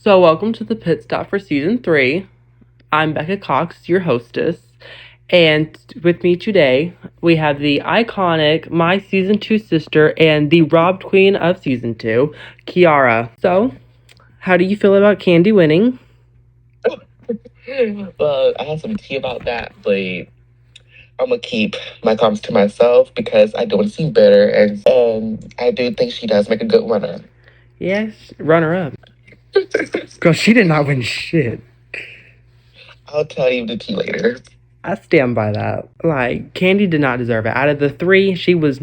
So, welcome to the pit stop for season 3. I'm Becca Coxx, your hostess, and with me today we have the iconic my season 2 sister and the robbed queen of season 2, Kiara. So, how do you feel about Candy winning? Well, I have some tea about that, but I'm gonna keep my comments to myself because I don't want to seem bitter, and I do think she does make a good winner. Yes, runner up. Because she did not win shit. I'll tell you the tea later. I stand by that. Like, Candy did not deserve it. Out of the 3, she was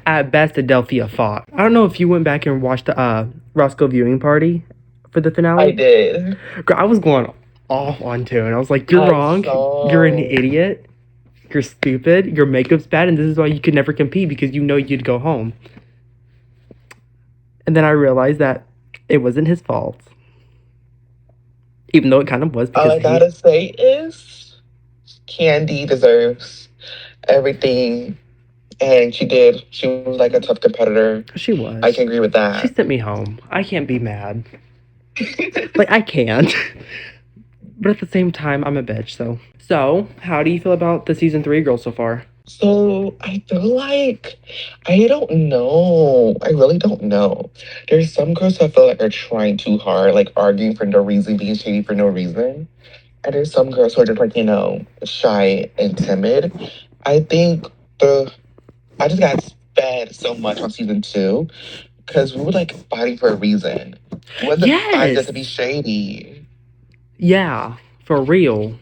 at best a Delphia Fox. I don't know if you went back and watched the Roscoe viewing party for the finale. I did. Girl, I was going off on Toon. I was like, you're I wrong. saw. You're an idiot. You're stupid. Your makeup's bad, and this is why you could never compete because you know you'd go home. And then I realized that it wasn't his fault. Even though it kind of was because All I gotta say is Candy deserves everything, and she did. She was like a tough competitor. She was. I can agree with that. She sent me home. I can't be mad. Like, I can't. But at the same time, I'm a bitch, so. So, how do you feel about the season 3 girls so far? So I feel like I don't know. I really don't know. There's some girls who I feel like are trying too hard, like arguing for no reason, being shady for no reason. And there's some girls who are just like, shy and timid. I think I just got fed so much on season 2 because we were like fighting for a reason. It wasn't fighting just to be shady. Yeah, for real.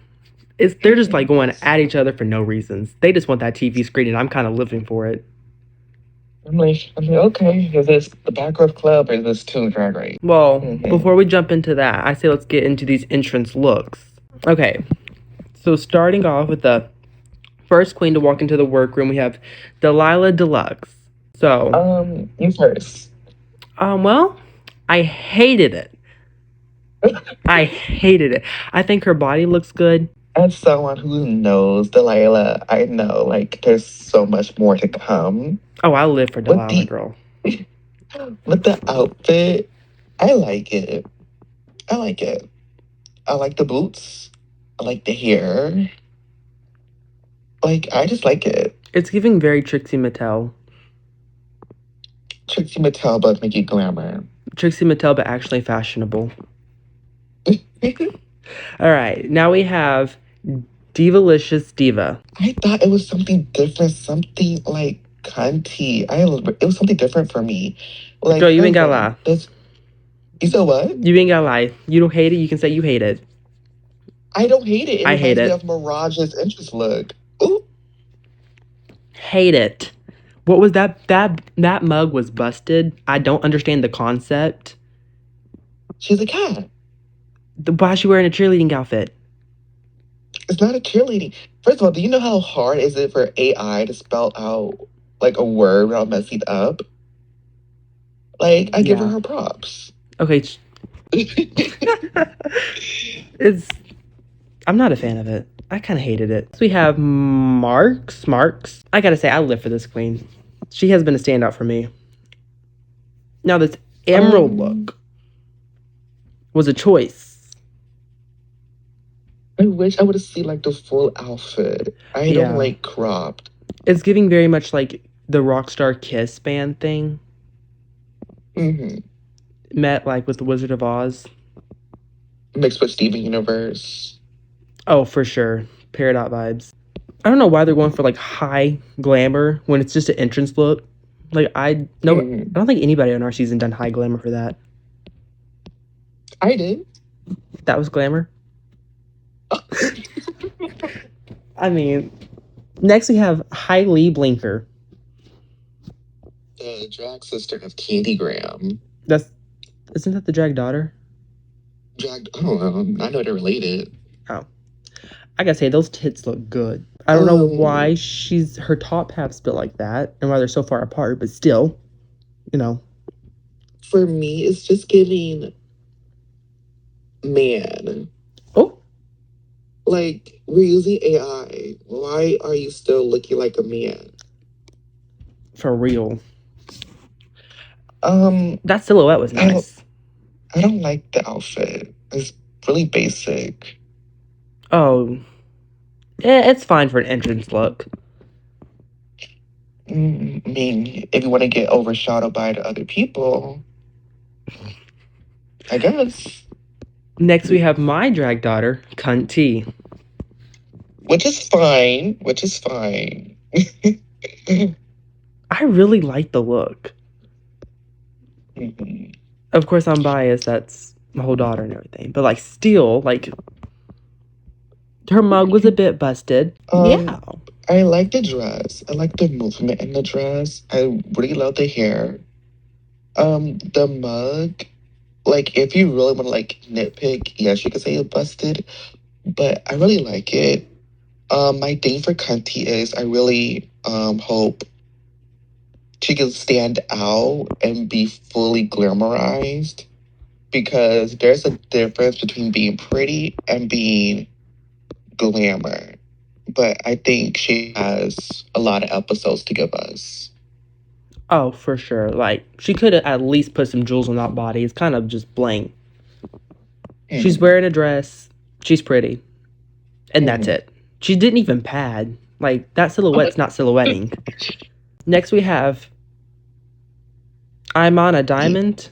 They're just like going at each other for no reasons. They just want that TV screen, and I'm kind of living for it. I'm like, okay, is this the Backroad Club or is this Toon Drag Race? Well, before we jump into that, I say let's get into these entrance looks. Okay, so starting off with the first queen to walk into the workroom, we have Delilah Deluxe. So, you first. Well, I hated it. I hated it. I think her body looks good. As someone who knows Delilah, I know like there's so much more to come. Oh, I live for Delilah, girl. With the outfit, I like it. I like it. I like the boots. I like the hair. Like, I just like it. It's giving very Trixie Mattel. Trixie Mattel, but make it glamour. Trixie Mattel, but actually fashionable. All right, now we have Divalicious Diva. I thought it was something different, something like cunty. It was something different for me. Like, girl, you ain't gotta lie. You said what? You ain't gotta lie. You don't hate it. You can say you hate it. I don't hate it. I hate it. Of Mirage's interest look. Ooh. Hate it. What was that? That mug was busted. I don't understand the concept. She's a cat. Why is she wearing a cheerleading outfit? It's not a cheerleading. First of all, do you know how hard is it for AI to spell out like a word without messing up? Like, I give her props. Okay. I'm not a fan of it. I kind of hated it. So we have Marks. I gotta say, I live for this queen. She has been a standout for me. Now, this emerald look was a choice. I wish I would have seen like the full outfit. I don't like cropped. It's giving very much like the Rockstar Kiss band thing. Met like with the Wizard of Oz. Mixed with Steven Universe. Oh, for sure. Peridot vibes. I don't know why they're going for like high glamour when it's just an entrance look. Like I don't think anybody on our season done high glamour for that. I did. That was glamour. I mean, next we have Hailey Blinker. The drag sister of Candy Graham. Isn't that the drag daughter? I don't know. I know they're related. Oh. I gotta say, those tits look good. I don't know why her top half's built like that and why they're so far apart, but still, For me, it's just giving man. Oh. Like, we're using AI. Why are you still looking like a man? For real. That silhouette was nice. I don't like the outfit. It's really basic. Oh, it's fine for an entrance look. I mean, if you want to get overshadowed by the other people, I guess. Next, we have my drag daughter, Cunt T. Which is fine. Which is fine. I really like the look. Mhm. Of course, I'm biased. That's my whole daughter and everything. But, like, still, like, her mug was a bit busted. Yeah. I like the dress. I like the movement in the dress. I really love the hair. The mug, like if you really want to like nitpick, yes, you could say it busted, but I really like it. My thing for Cunty is I really hope she can stand out and be fully glamorized because there's a difference between being pretty and being glamour. But I think she has a lot of episodes to give us. Oh, for sure. Like, she could have at least put some jewels on that body. It's kind of just blank. She's wearing a dress. She's pretty. And that's it. She didn't even pad. Like, that silhouette's not silhouetting. Next, we have I'm on a diamond.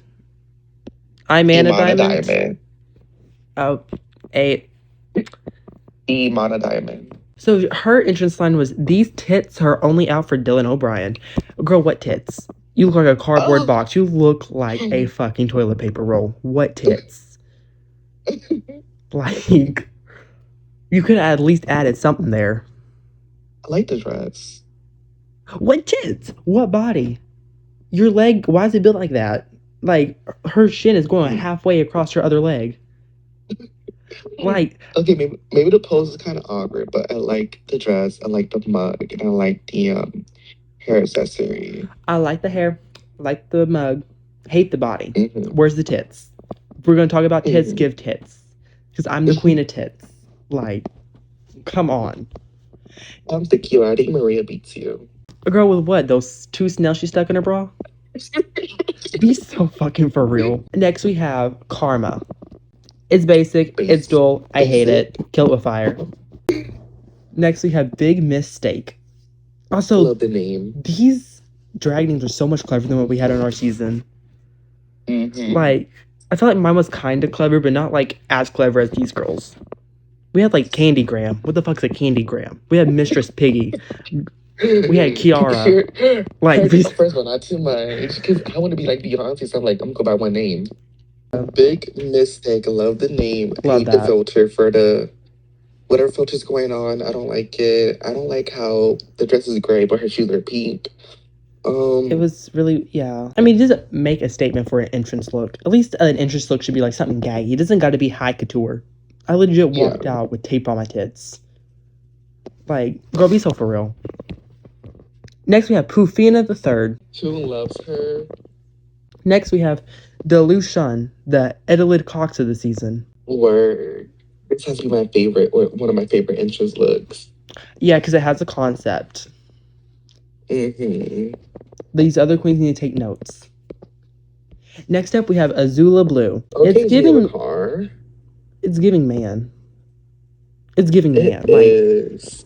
I'm Anna Diamond. Diamond. Oh, eight. Imana Diamond. So her entrance line was, "These tits are only out for Dylan O'Brien." Girl, what tits? You look like a cardboard box. You look like a fucking toilet paper roll. What tits? Like, you could have at least added something there. I like the dress. What tits? What body? Your leg, why is it built like that? Like, her shin is going halfway across her other leg. Like, okay, maybe the pose is kind of awkward, but I like the dress. I like the mug, and I like the hair accessory. I like the hair, like the mug, hate the body. Mm-hmm. Where's the tits? If we're gonna talk about tits, give tits, because I'm the queen of tits. Like, come on. I'm the Kiara. I think Maria beats you. A girl with what? Those two snails she stuck in her bra? Be so fucking for real. Next we have Karma. It's basic. It's dull. I hate it. Kill it with fire. Next we have Big Mistake. Also, love the name. These drag names are so much cleverer than what we had in our season. Like, I felt like mine was kind of clever, but not like as clever as these girls. We had like Candy Graham. What the fuck's a Candy Graham? We had Mistress Piggy. We had Kiara. Like, first of all, not too much, because I want to be like Beyonce, so I'm like, I'm gonna go by one name. Big Mistake. Love the name. Love hate that. the filter for the whatever filter's going on. I don't like it. I don't like how the dress is gray, but her shoes are pink. It was really, yeah. I mean, it doesn't make a statement for an entrance look. At least an entrance look should be like something gaggy. It doesn't got to be high couture. I legit walked out with tape on my tits. Like, girl, be so for real. Next, we have Poofina the Third. Who loves her? Next, we have Delusion, the Edilid Cox of the season. Word. This has to be my favorite, or one of my favorite entrance looks. Yeah, because it has a concept. These other queens need to take notes. Next up, we have Azula Blue. Okay, it's giving car. It's giving man. It's giving man. It is.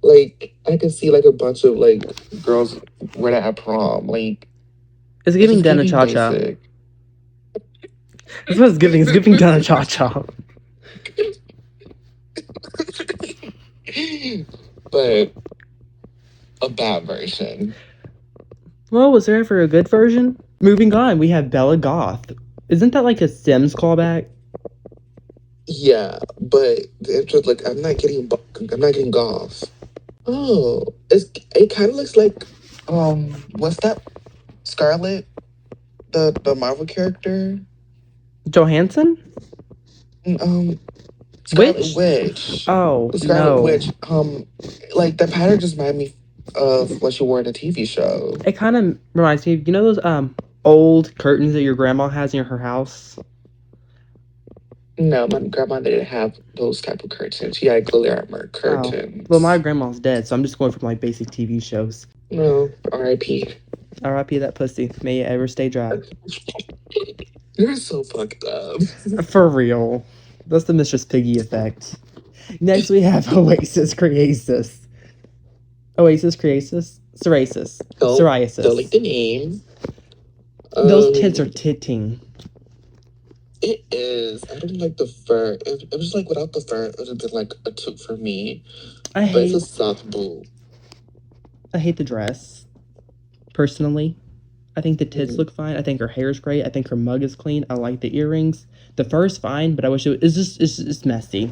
Like, I can see like a bunch of like girls wear that at prom. Like, it's giving Dana Cha Cha. That's what it's giving. It's giving Dana Cha Cha. But a bad version. Well, was there ever a good version? Moving on, we have Bella Goth. Isn't that like a Sims callback? Yeah, but the entrance, like, I'm not getting goth. Oh, it kind of looks like what's that? Scarlet, the Marvel character. Johansson? Scarlet Witch. Oh, the Scarlet Witch. Like the pattern just reminded me of what she wore in a TV show. It kind of reminds me of, you know those old curtains that your grandma has in her house? No, my grandma didn't have those type of curtains. She had glamour curtains. Oh. Well, my grandma's dead, so I'm just going for my basic TV shows. No, R.I.P. R.I.P. that pussy. May it ever stay dry. You're so fucked up. For real. That's the Mistress Piggy effect. Next, we have Oasis Creasis. Oasis Creasis? Psoriasis. Don't like Psoriasis. the name. Those tits are Um, titting. it is. I don't like the fur. It was like without the fur, it would have been like a two for me. I But it's a hate soft boob. the dress. Personally. I think the tits look fine. I think her hair's great. I think her mug is clean. I like the earrings. The fur's fine, but I wish it's just it's messy.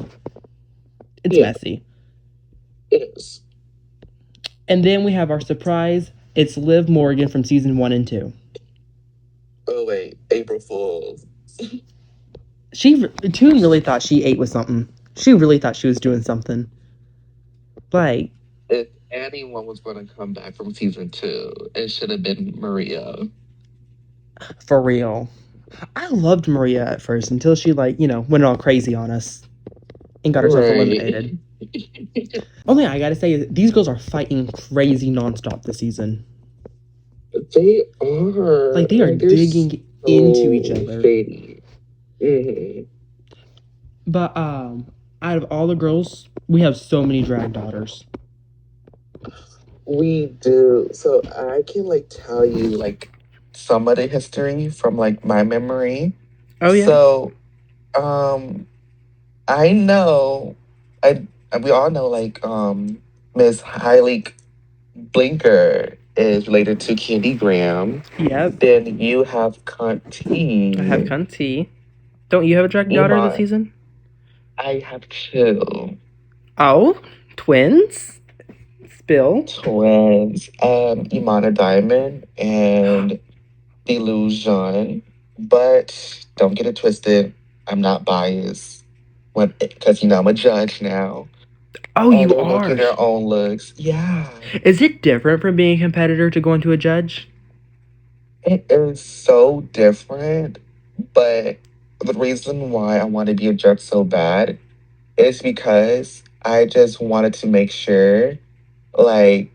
It's Yeah, messy. it is. And then we have our surprise. It's Liv Morgan from season 1 and 2. Oh wait, April Fool's. Toon really thought she ate with something. She really thought she was doing something. Like, If anyone was going to come back from season 2, it should have been Maria. for real. I loved Maria at first until she went all crazy on us and got herself eliminated. Only I gotta say is these girls are fighting crazy nonstop this season. They are. Like they are digging into each other. Shady. Mm-hmm. But out of all the girls, we have so many drag daughters. We do. So I can like tell you like some of the history from like my memory. Oh yeah. So I know I we all know like Miss Hailey Blinker is related to Candy Graham. Yep. Then you have Cunty. I have Cunty. Don't you have a drag daughter this season? I have two. Oh, twins? Spill. Twins. Imana Diamond and Delusion. But don't get it twisted. I'm not biased. Because I'm a judge now. Oh, you they're are. Making their own looks. Yeah. Is it different from being a competitor to going to a judge? It is so different, but the reason why I want to be a judge so bad is because I just wanted to make sure, like,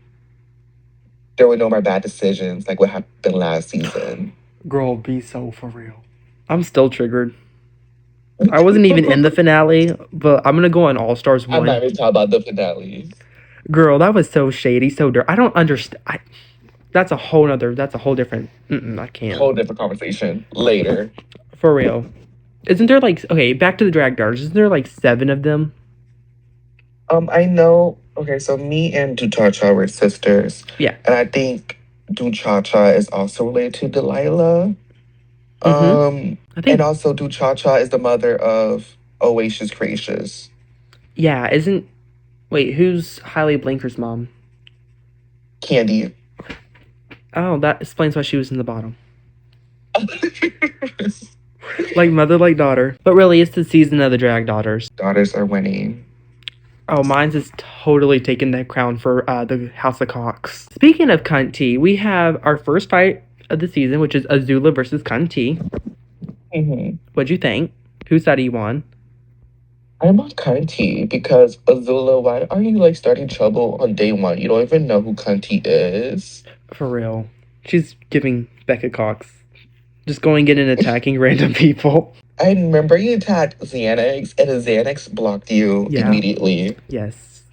there were no more bad decisions, like what happened last season. Girl, be so for real. I'm still triggered. I wasn't even in the finale, but I'm gonna go on All Stars 1. I'm not even talking about the finale. Girl, that was so shady, so dirty. I don't understand. That's a whole different. I can't. Whole different conversation later. For real. Isn't there okay, back to the drag daughters. Isn't there 7 of them? I know. Okay, so me and Duchacha were sisters. Yeah. And I think Duchacha is also related to Delilah. And also Duchacha is the mother of Oasis Creations. Yeah, wait, who's Hailey Blinker's mom? Candy. Oh, that explains why she was in the bottom. Like mother, like daughter. But really, it's the season of the drag daughters. Daughters are winning. Oh, mine's is totally taking that crown for the House of Coxx. Speaking of Cunty, we have our first fight of the season, which is Azula versus Cunty. Mm-hmm. What'd you think? Whose side are you on? I'm on Cunty because Azula, why are you starting trouble on day 1? You don't even know who Cunty is. For real. She's giving Becca Cox. Just going in and attacking random people. I remember you attacked Xanax, and Xanax blocked you immediately. Yes.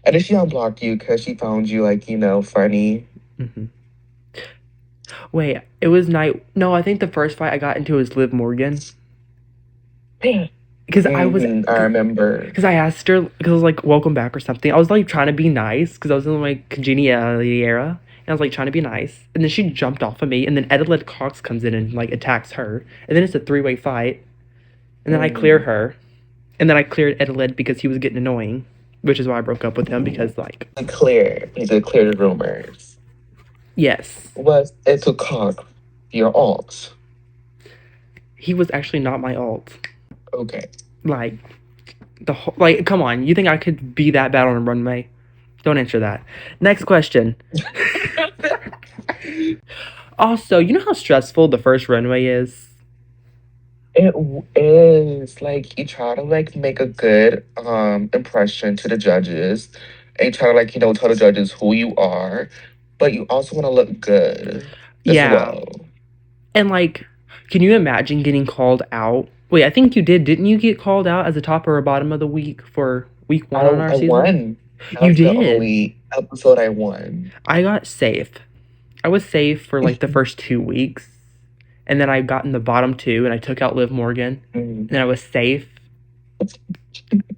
And then she unblocked you because she found you, funny. Mm-hmm. Wait, it was night. No, I think the first fight I got into was Liv Morgan. Because I remember. Because I asked her, because I was like, welcome back or something. I was trying to be nice because I was in my congeniality era. And I was trying to be nice. And then she jumped off of me. And then Adelaide Cox comes in and attacks her. And then it's a 3-way fight. And then I clear her. And then I cleared Adelaide because he was getting annoying. Which is why I broke up with him because You need to clear the rumors. Yes. Was it to Cox your alt? He was actually not my alt. Okay. Come on. You think I could be that bad on a runway? Don't answer that. Next question. Also, you know how stressful the first runway is? It is. You try to make a good impression to the judges. And you try to tell the judges who you are. But you also want to look good as well. And Can you imagine getting called out? Wait, I think you did. Didn't you get called out as a top or a bottom of the week for week 1 on our I season? won. That You was the did. only episode I won. I got safe. I was safe for like the first 2 weeks. And then I got in the bottom 2 and I took out Liv Morgan. And I was safe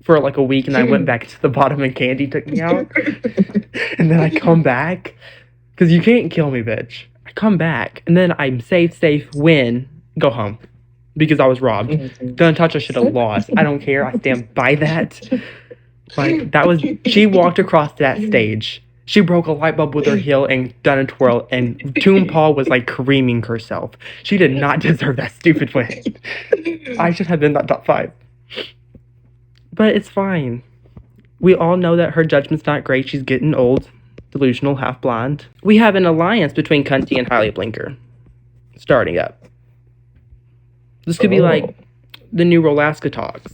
for like a week and I went back to the bottom and Candy took me out. And then I come back. Because you can't kill me, bitch. I come back and then I'm safe, win, go home. Because I was robbed. Gun touch I should have lost. I don't care. I stand by that. Like, that was... She walked across that stage. She broke a light bulb with her heel and done a twirl, and Toon Paul was, like, creaming herself. She did not deserve that stupid win. I should have been that top 5. But it's fine. We all know that her judgment's not great. She's getting old, delusional, half blind. We have an alliance between Cunty and Hailey Blinker starting up. This could be like the new Rolaska talks.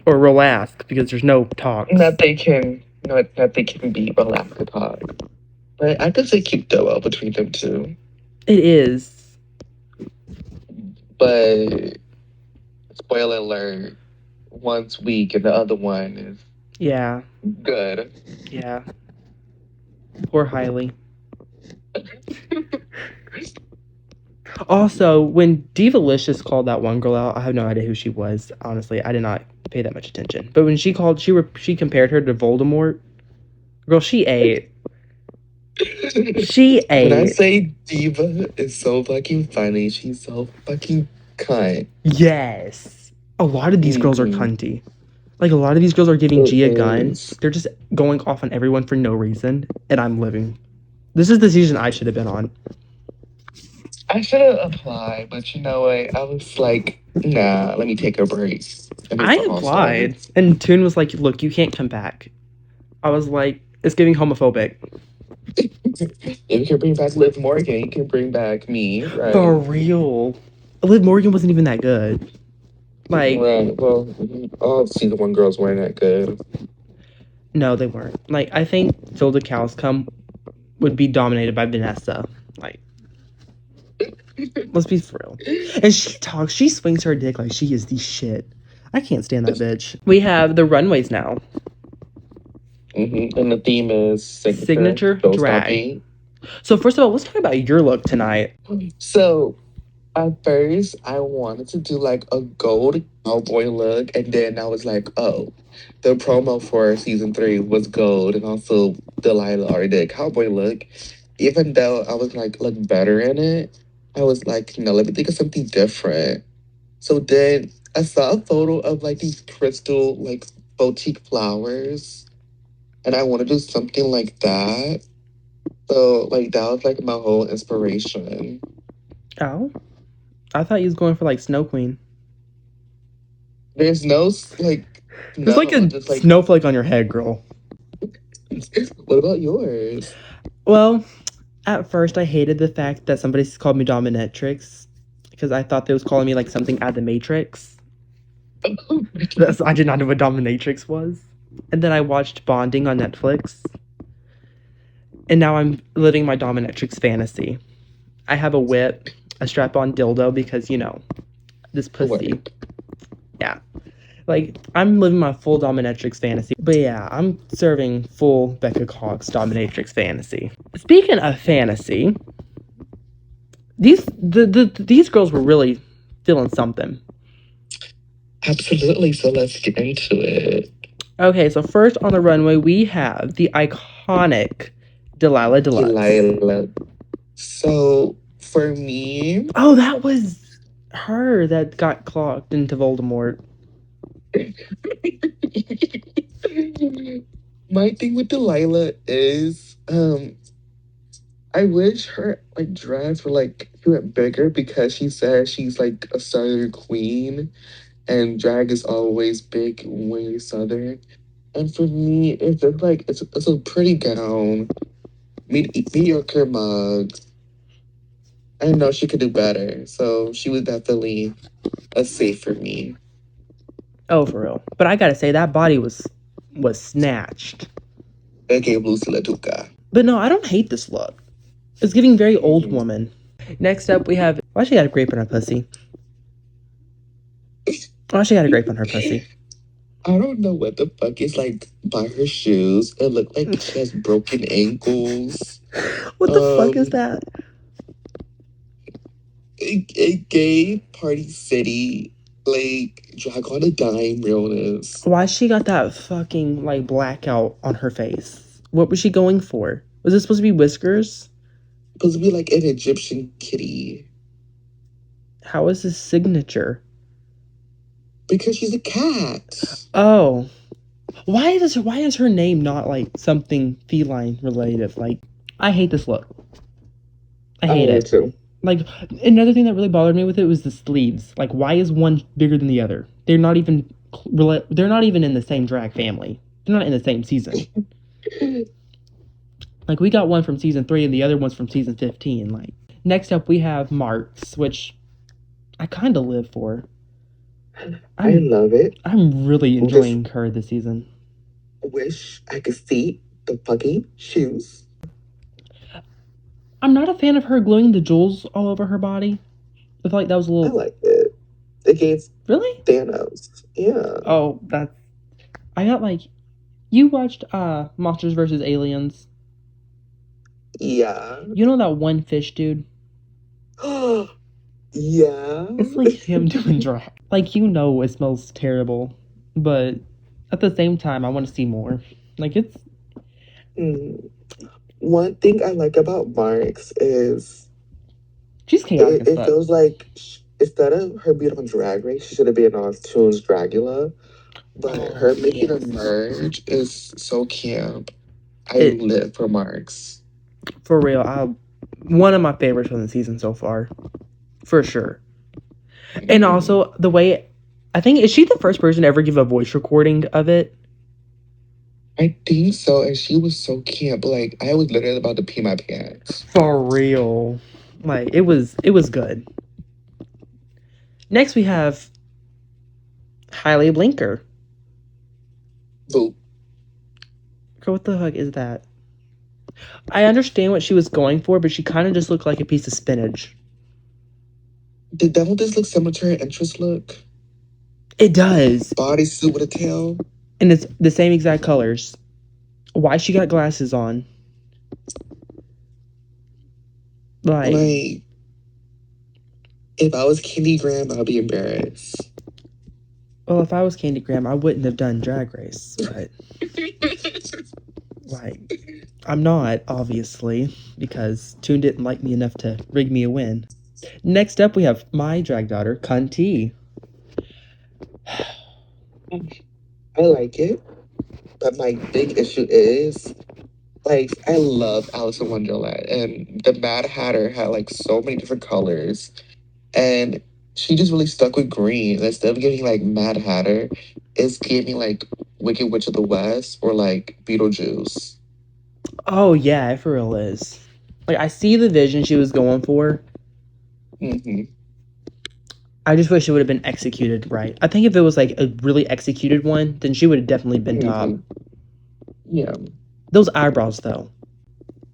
Or Rolask, because there's no talks. That they can beat Alaska talk. But I could say cute duo between them two. It is. But spoiler alert, one's weak and the other one is good. Yeah. Poor Hailey. Also, when Divalicious called that one girl out, I have no idea who she was. Honestly, I did not pay that much attention. But when she compared her to Voldemort, girl, she ate. She ate. When I say Diva is so fucking funny, she's so fucking cunt. Yes. A lot of these girls are cunty. Like, a lot of these girls are giving Gia guns. They're just going off on everyone for no reason. And I'm living. This is the season I should have been on. I should have applied, but you know what? I was like, nah, let me take a break. I applied. And Toon was like, look, you can't come back. I was like, it's giving homophobic. If you can bring back Liv Morgan, you can bring back me, right? For real. Liv Morgan wasn't even that good. Like, right. Well, all season 1 girls weren't that good. No, they weren't. Like, I think Phil the Cows Come would be dominated by Vanessa. Like, let's be for real. And she swings her dick like she is the shit. I can't stand that bitch. We have the runways now. And the theme is signature drag. So first of all, let's talk about your look tonight. So at first I wanted to do like a gold cowboy look, and then I was like, oh, the promo for season 3 was gold, and also Delilah already did a cowboy look. Even though I was like look better in it, I was like, no, let me think of something different. So then I saw a photo of like these crystal like boutique flowers, and I want to do something like that. So like that was like my whole inspiration. Oh, I thought you was going for like Snow Queen. There's no like. There's like a snowflake on your head, girl. What about yours? Well, at first I hated the fact that somebody called me dominatrix because I thought they was calling me like something out of the Matrix. I did not know what dominatrix was. And then I watched Bonding on Netflix. And now I'm living my dominatrix fantasy. I have a whip, a strap-on dildo because, you know, this pussy. Yeah. Like, I'm living my full dominatrix fantasy. But yeah, I'm serving full Becca coxxx dominatrix fantasy. Speaking of fantasy, these girls were really feeling something. Absolutely. So let's get into it. Okay, so first on the runway, we have the iconic Delilah Deluxe. Delilah. So, for me... Oh, that was her that got clocked into Voldemort. My thing with Delilah is, I wish her, like, dress were, like, a bit bigger because she says she's, like, a Southern queen. And drag is always big when you're Southern. And for me, it's just like, it's a pretty gown. Mediocre mugs. I know she could do better. So she was definitely a safe for me. Oh, for real. But I gotta say, that body was snatched. Okay, Lucy Latuca. But no, I don't hate this look. It's giving very old woman. Next up, we have. Why she got a grape on her pussy? Why she got a grape on her pussy? I don't know what the fuck is like by her shoes. It looked like she has broken ankles. What the fuck is that? A gay party city, like drag on a dime realness. Why she got that fucking like blackout on her face? What was she going for? Was this supposed to be whiskers? Supposed to be like an Egyptian kitty. How is his signature? Because she's a cat. Oh. Why is her name not like something feline related? Like, I hate this look. I hate it Too. Like, another thing that really bothered me with it was the sleeves. Like, why is one bigger than the other? They're not even in the same drag family. They're not in the same season. Like, we got one from season 3 and the other one's from season 15. Like, next up we have Marks, which I kind of live for. I love it. I'm really enjoying her this season. Wish I could see the fucking shoes. I'm not a fan of her gluing the jewels all over her body. I feel like that was a little. I like it. It gave Really? Thanos. Yeah. Oh, that's. I got like. You watched Monsters vs. Aliens. Yeah. You know that one fish dude? Yeah. It's like him doing drag. Like, you know it smells terrible. But at the same time, I want to see more. Like, it's. One thing I like about Marks is She's chaotic it feels like instead of her being on Drag Race, she should have been on Toons Dragula. But her making a merge is so camp. I live for Marks. For real, one of my favorites from the season so far. For sure. And also, the way... I think, is she the first person to ever give a voice recording of it? I think so, and she was so camp. Like, I was literally about to pee my pants. For real. Like, it was good. Next, we have Hailey Blinker. Boop. Girl, what the fuck is that? I understand what she was going for, but she kind of just looked like a piece of spinach. Did that one just look similar to her entrance look? It does. Bodysuit with a tail. And it's the same exact colors. Why she got glasses on? Like, if I was Candy Graham, I'd be embarrassed. Well, if I was Candy Graham, I wouldn't have done Drag Race, but... like, I'm not, obviously, because Toon didn't like me enough to rig me a win. Next up, we have my drag daughter, Cunty. I like it, but my big issue is, like, I love Alice in Wonderland, and the Mad Hatter had, like, so many different colors, and she just really stuck with green. Instead of giving, like, Mad Hatter, it's giving, like, Wicked Witch of the West or, like, Beetlejuice. Oh, yeah, it for real is. Like, I see the vision she was going for. I just wish it would have been executed right. I think if it was, like, a really executed one, then she would have definitely been top. Yeah. Those eyebrows, though.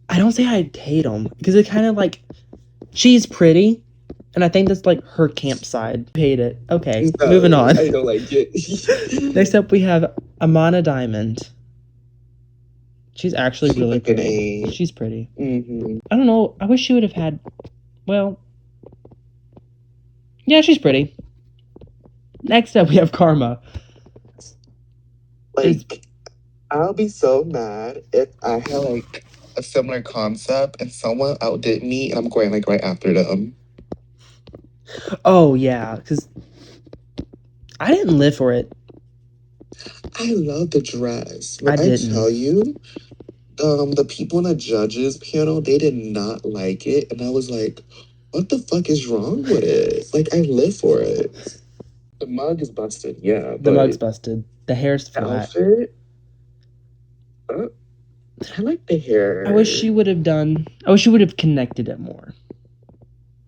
I don't say I hate them, because it kind of, like... She's pretty, and I think that's, like, her camp side. Hate it. Okay, No, moving on. I don't like it. Next up, we have Amana Diamond. She's actually really pretty. She's pretty. I don't know. I wish she would have had... Well... Yeah, she's pretty. Next up, we have Karma. Like, I'll be so mad if I had, like, a similar concept and someone outdid me and I'm going, like, right after them. Oh, yeah, because I didn't live for it. I love the dress. When I tell you, the people in the judges panel, they did not like it. And I was like, what the fuck is wrong with it? Like, I live for it. The mug is busted, yeah. The mug's busted. The hair's flat. Outfit? I like the hair. I wish she would have connected it more.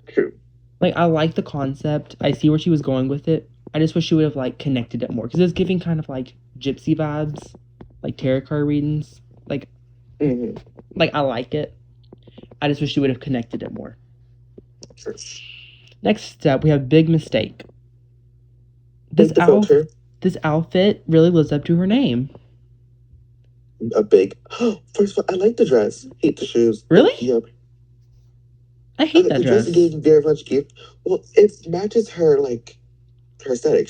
True. Like, I like the concept. I see where she was going with it. I just wish she would have, like, connected it more. Because it's giving kind of, like, gypsy vibes. Like, tarot card readings. Like, like, I like it. I just wish she would have connected it more. Next up, we have Big Mistake. This filter. This outfit really lives up to her name. A big. First of all, I like the dress. Hate the shoes. Really? Yep. I hate that the dress. Gave very much gift. Well, it matches her her aesthetic.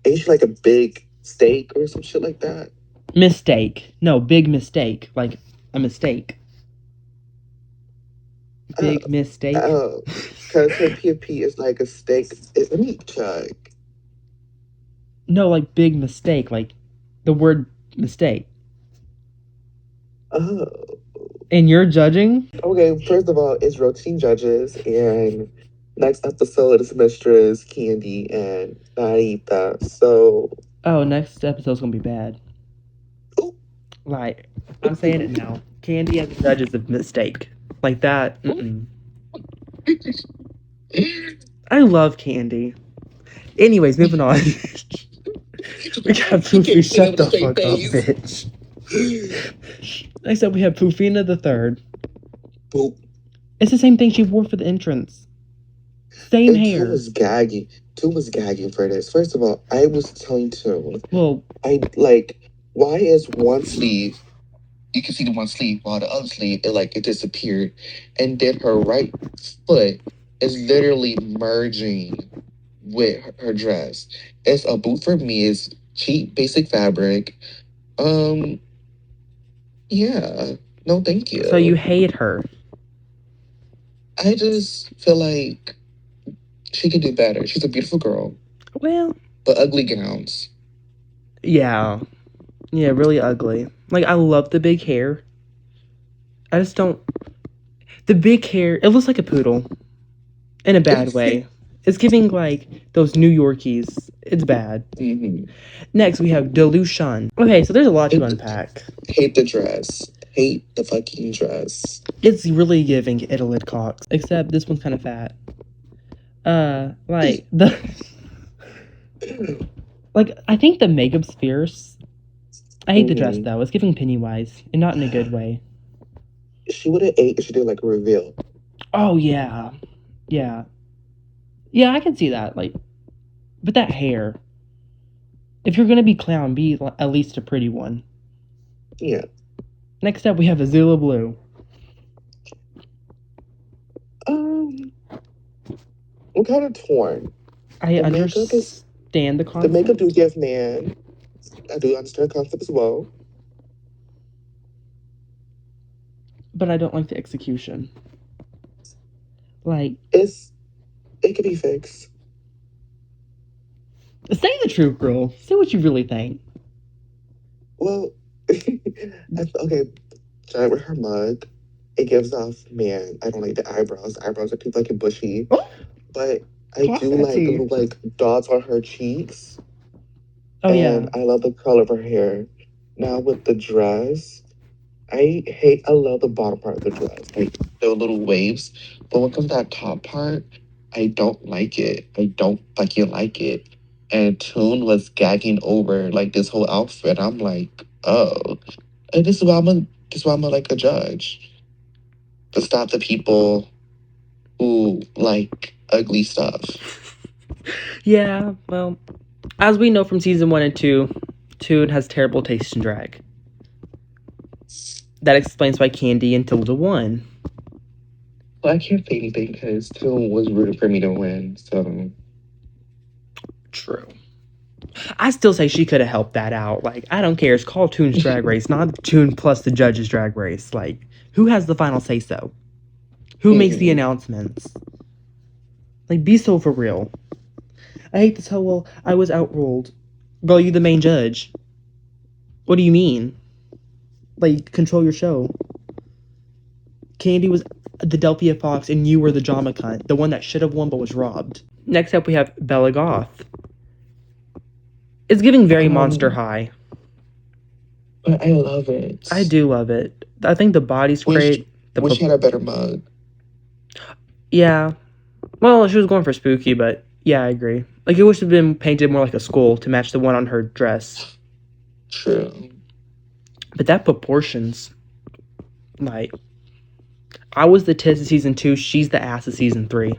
Ain't she like a big steak or some shit like that? Mistake. No, big mistake. Like a mistake. Big mistake. Because her PFP is like a steak. Let me check. No, like big mistake. Like the word mistake. Oh. And you're judging? Okay, first of all, it's rotating judges, and next episode is Mistress, Candy, and Narita. So. Oh, next episode's gonna be bad. Ooh. Like, I'm saying it now. Candy as the judge is a mistake. Like that. Mm-mm. I love Candy. Anyways, moving on. We got Poofy. Shut the fuck up, bitch. Next up, we have Poofina the Third. Boop. It's the same thing she wore for the entrance. Same hair. Toon was gagging. Toon was gagging for this. First of all, I was telling Toon. Well, why is one sleeve? You can see the one sleeve while the other sleeve it disappeared, and then her right foot is literally merging with her dress. It's a boot for me. It's cheap, basic fabric. Yeah. No, thank you. So you hate her? I just feel like she could do better. She's a beautiful girl. Well, but ugly gowns. Yeah, really ugly. Like I love the big hair. I just don't. The big hair. It looks like a poodle, in a bad way. It's giving like those New Yorkies. It's bad. Mm-hmm. Next, we have Delusion. Okay, so there's a lot to unpack. Hate the dress. Hate the fucking dress. It's really giving Italy coxxx. Except this one's kind of fat. Like the. Like I think the makeup's fierce. I hate the dress though. It's giving Pennywise, and not in a good way. She would have ate if she did like a reveal. Oh yeah. Yeah, I can see that. Like, but that hair. If you're gonna be clown, be at least a pretty one. Yeah. Next up, we have Azula Blue. I'm kind of torn. I understand the concept. The makeup do give man. I do understand the concept as well. But I don't like the execution. Like it could be fixed. Say the truth, girl. Say what you really think. Well, okay. Try with her mug. It gives off, man, I don't like the eyebrows. The eyebrows are too fucking bushy. Oh, but I do like little dots on her cheeks. Oh, and I love the color of her hair. Now with the dress, I love the bottom part of the dress. Like the little waves. But when it comes to that top part, I don't like it. I don't fucking like it. And Toon was gagging over like this whole outfit. I'm like, oh. And this is why I'm like a judge. To stop the people who like ugly stuff. Yeah, well, as we know from season 1 and 2, Toon has terrible taste in drag. That explains why Candy and Tilda won. Well, I can't say anything because Toon was rooting for me to win, so. True. I still say she could have helped that out. Like, I don't care. It's called Toon's Drag Race, not Toon plus the judges' Drag Race. Like, who has the final say-so? Who makes the announcements? Like, be so for real. I hate to tell, well, I was outruled. Girl, you the main judge. What do you mean? Like, control your show. Candy was the Delphia Fox, and you were the drama cunt. The one that should have won but was robbed. Next up, we have Bella Goth. It's giving very Monster High. But I love it. I do love it. I think the body's great. Wish she had a better mug. Yeah. Well, she was going for spooky, but yeah, I agree. Like, it wish have been painted more like a skull to match the one on her dress. True. But that proportions. Like, I was the tits of season 2. She's the ass of season 3.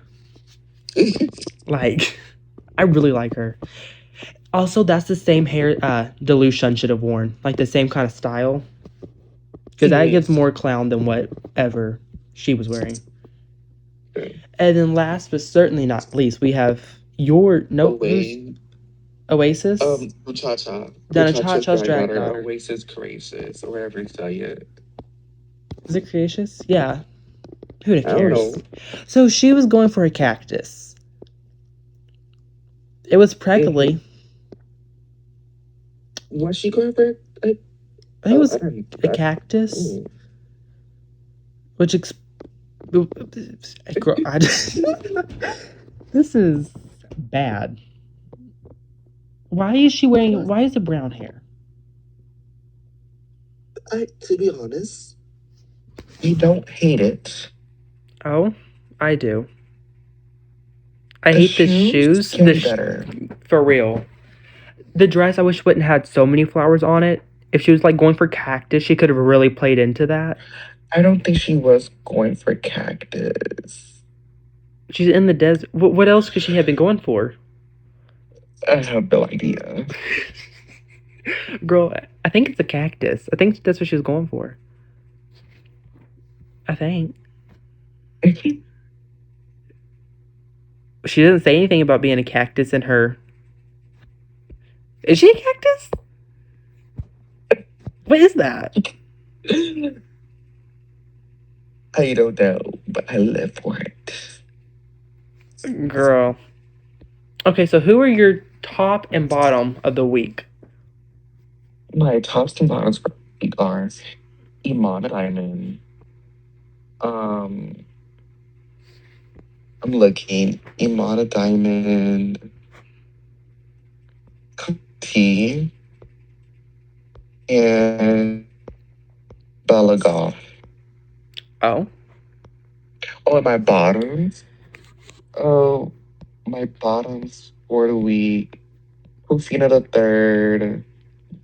Like, I really like her. Also, that's the same hair Delusion should have worn. Like, the same kind of style. Because that gives more clown than whatever she was wearing. And then last but certainly not least, we have your Oasis. Cha-cha. Donna Cha-Cha's drag daughter. Oasis Courageous, or whatever you say it. Is it Creacious? Yeah. Who cares? So she was going for a cactus. It was prickly. Was she going for I think it was a cactus. Which this is bad. Why is she wearing? Why is it brown hair? To be honest, I don't hate it. Oh, I do. I hate the shoes. For real. The dress, I wish wouldn't had so many flowers on it. If she was like going for cactus, she could have really played into that. I don't think she was going for cactus. She's in the desert. What else could she have been going for? I have no idea. Girl, I think it's a cactus. I think that's what she was going for. I think. She doesn't say anything about being a cactus in her. Is she a cactus? What is that? I don't know, but I live for it. Girl. Okay, so who are your top and bottom of the week? My tops and bottoms for the week are Imana Diamond. I'm looking. Imana Diamond. T. And Bella Goff. Oh. Oh, and my bottoms. Oh, my bottoms for the week. Rufina the Third,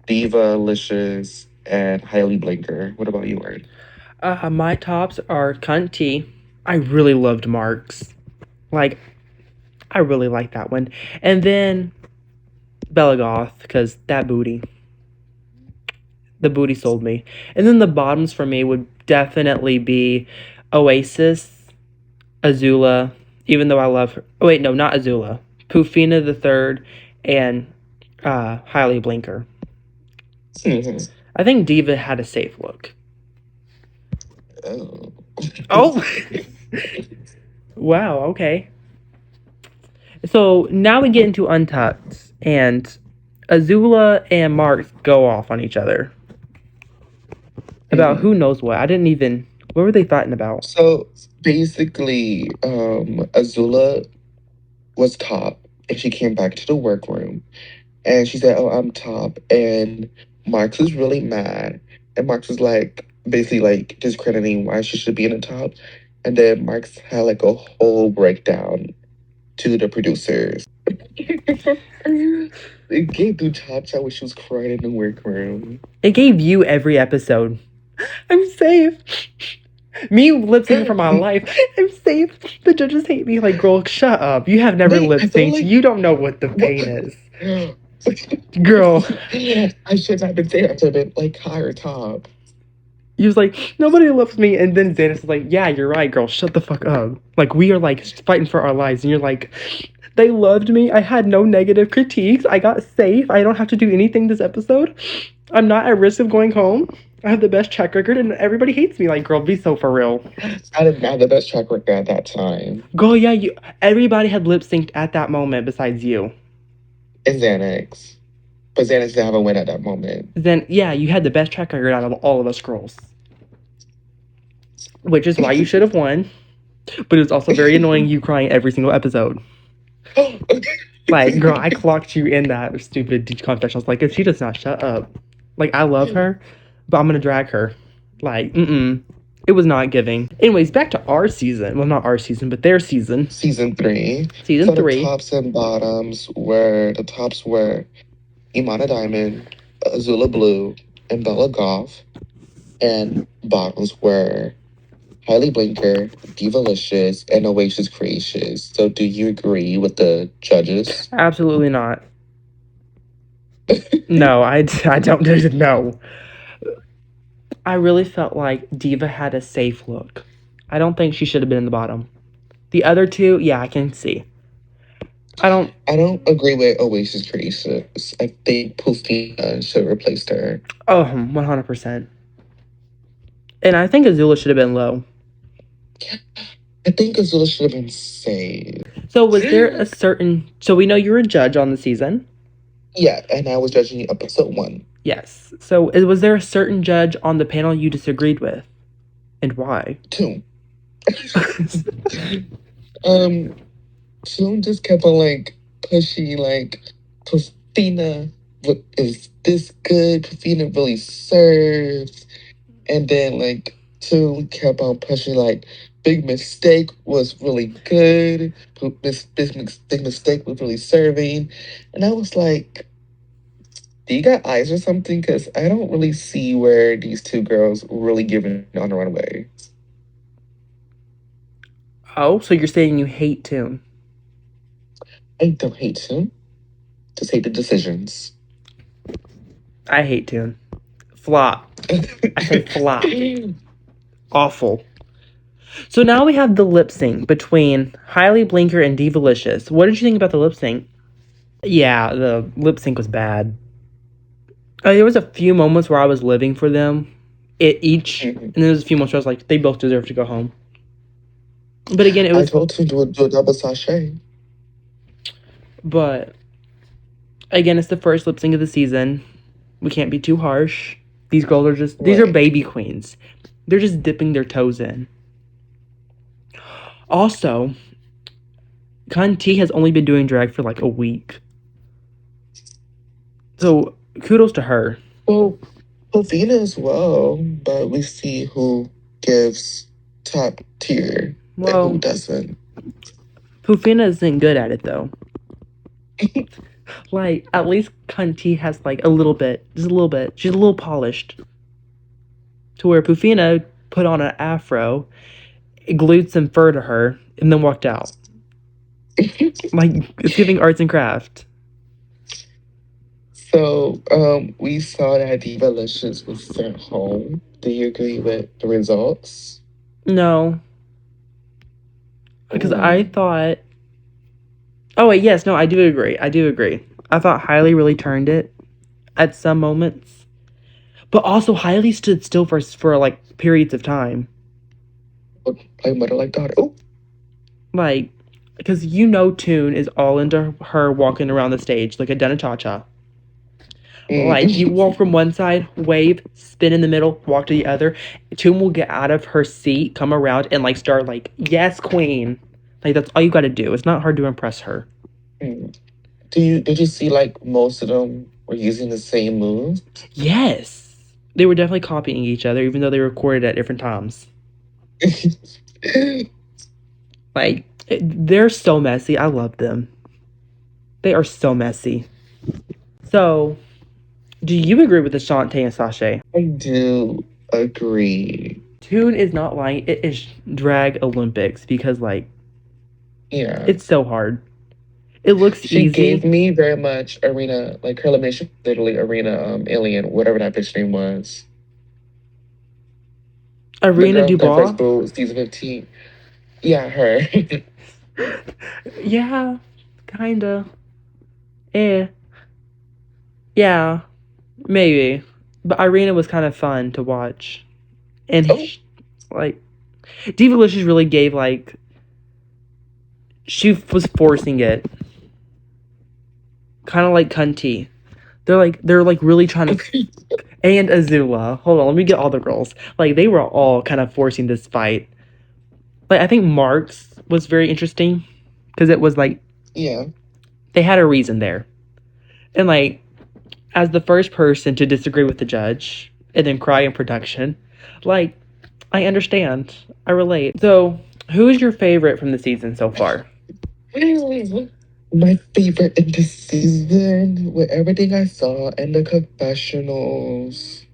Diva Licious, and Hailey Blinker. What about yours? My tops are Cunt T. I really loved Mark's. Like, I really like that one. And then Bella Goth, because that booty. The booty sold me. And then the bottoms for me would definitely be Oasis, Azula, even though I love her. Oh, wait, no, not Azula. Pufina the Third, and Hailey Blinker. Mm-hmm. I think Diva had a safe look. Oh. Wow, okay. So now we get into Untucked, and Azula and Mark go off on each other. About who knows what. What were they fighting about? So basically, Azula was top, and she came back to the workroom, and she said, "Oh, I'm top," and Marx was really mad, and Marx was like, basically like discrediting why she should be in the top, and then Marx had like a whole breakdown to the producers. It gave through Cha-Cha when she was crying in the workroom. It gave you every episode. I'm safe. Me lip syncing for my life. I'm safe. The judges hate me. Like, girl, shut up. You have never lip synced. Like, you don't know what the pain is. Girl. I should not have been saying that to them, like higher top. He was like, nobody loves me. And then Xanis was like, yeah, you're right, girl. Shut the fuck up. Like, we are like fighting for our lives. And you're like, they loved me. I had no negative critiques. I got safe. I don't have to do anything this episode. I'm not at risk of going home. I have the best track record and everybody hates me. Like, girl, be so for real. I didn't have the best track record at that time. Girl, yeah, everybody had lip synced at that moment besides you. And Xanax. But Xanax didn't have a win at that moment. Then, yeah, you had the best track record out of all of us girls. Which is why you should have won. But it was also very annoying you crying every single episode. Like, girl, I clocked you in that stupid confession. I was like, if she does not shut up. Like, I love her, but I'm going to drag her. Like, It was not giving. Anyways, back to our season. Well, not our season, but their season. Season 3. Season 3. The tops and bottoms were... The tops were Imana Diamond, Azula Blue, and Bella Goff. And bottoms were Highly Blinker, Divalicious, and Oasis Creations. So do you agree with the judges? Absolutely not. No, I don't know. I really felt like Diva had a safe look. I don't think she should have been in the bottom. The other two, yeah, I can see. I don't. I don't agree with Oasis Creations. I think Pufina should have replaced her. Oh, 100%. And I think Azula should have been low. I think Azula should have been saved. So was there a certain? So we know you're a judge on the season. Yeah, and I was judging episode 1. Yes. So was there a certain judge on the panel you disagreed with, and why? 2. um, June just kept on like pushing like Christina is this good? Christina really serves. And then like June kept on pushing like Big Mistake was really good. Big Mistake was really serving. And I was like, do you got eyes or something? Because I don't really see where these two girls really giving on the runway. Oh, so you're saying you hate Toon? I don't hate June. Just hate the decisions. I hate Toon. Flop. I say flop. Awful. So now we have the lip sync between Highly Blinker and Divalicious. What did you think about the lip sync? Yeah, the lip sync was bad. There was a few moments where I was living for them, and there was a few moments where I was like, they both deserve to go home. But again, it I was. told him to do a double sachet. But again, it's the first lip sync of the season. We can't be too harsh. These girls are just. These are Right. baby queens. They're just dipping their toes in. Also, T has only been doing drag for like a week. So kudos to her. Well, Pavina as well, but we see who gives top tier and who Well, doesn't. Pufina isn't good at it though. Like, at least Cunty has like a little bit, just a little bit. She's a little polished. To where Pufina put on an afro, glued some fur to her, and then walked out. Like, it's giving arts and craft. So, we saw that Divalicious was sent home. Do you agree with the results? No. Because I Ooh. thought. Oh, wait, yes, no, I do agree. I do agree. I thought Hailey really turned it at some moments. But also, Hailey stood still for like periods of time. Like mother, like daughter. Oh, Like, because you know Toon is all into her walking around the stage like a Dena Cha Cha. Like, you walk from one side, wave, spin in the middle, walk to the other. Toon will get out of her seat, come around, and like start like, yes, queen. Like, that's all you gotta do. It's not hard to impress her. Did you see like most of them were using the same moves? Yes. They were definitely copying each other, even though they recorded at different times. Like, they're so messy. I love them. They are so messy. So, do you agree with the Shantae and Sashay? I do agree. Toon is not lying. It is drag Olympics because, like, Yeah. it's so hard. It looks She easy. gave me very much Arena, like her elimination, literally Arena Alien, whatever that bitch name was. Arena The girl Dubois? first boo, season 15. Yeah, her. Yeah, kinda. Eh. Yeah, maybe. But Irina was kind of fun to watch. And, Oh. like, Divalicious really gave, like, she was forcing it. Kind of like Cunty. They're like really trying to. And Azula. Hold on, let me get all the girls. Like, they were all kind of forcing this fight. Like, I think Mark's was very interesting. Because it was like, Yeah. they had a reason there. And, like, as the first person to disagree with the judge and then cry in production, like, I understand. I relate. So, who is your favorite from the season so far? My favorite in this season, with everything I saw and the confessionals,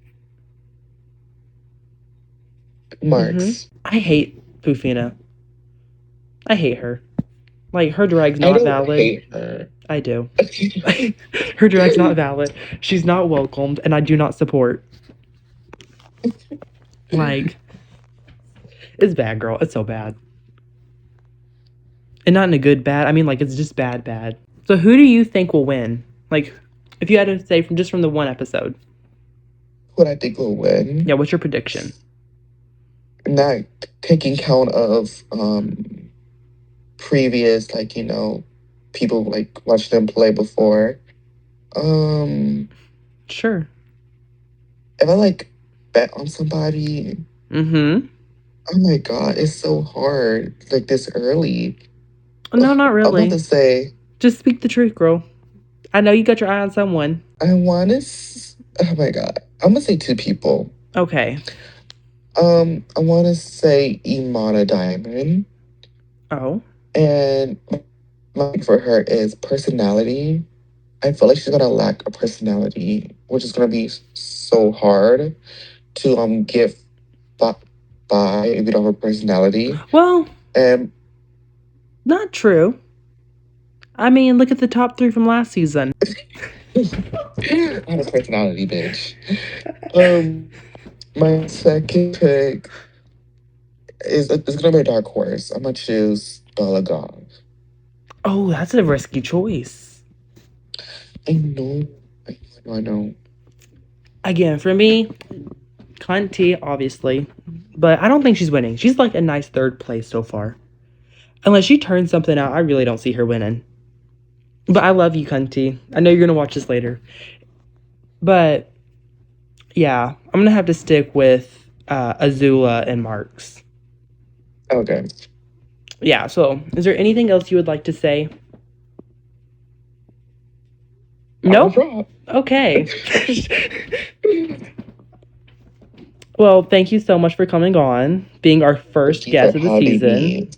Marks. I hate Pufina. I hate her. Like, her drag's I not don't valid. hate her. I do. Her drag's not valid. She's not welcomed, and I do not support. Like, it's bad, girl. It's so bad. And not in a good bad. I mean, like, it's just bad, bad. So who do you think will win? Like, if you had to say from the one episode. What I think will win. Yeah, what's your prediction? Not taking count of previous, like, people like watch them play before. Sure. If I like bet on somebody, Mm-hmm. oh my god, it's so hard. Like this early. No, not I'm really. about to say, just speak the truth, girl. I know you got your eye on someone. I want to. Oh my god, I'm gonna say two people. Okay. I want to say Imana Diamond. Oh. And my for her is personality. I feel like she's gonna lack a personality, which is gonna be so hard to give by if you don't have a personality. Well, And not true. I mean, look at the top 3 from last season. I have a personality, bitch. My second pick is it's gonna be a dark horse. I'm gonna choose Bella Gov. Oh, that's a risky choice. I know. I know. Again, for me, Cunty, obviously. But I don't think she's winning. She's like a nice 3rd place so far. Unless she turns something out, I really don't see her winning. But I love you, Cunty. I know you're going to watch this later. But, yeah. I'm going to have to stick with Azula and Marks. Okay. Yeah, so is there anything else you would like to say? No? Okay. Well, thank you so much for coming on, being our first guest of the season.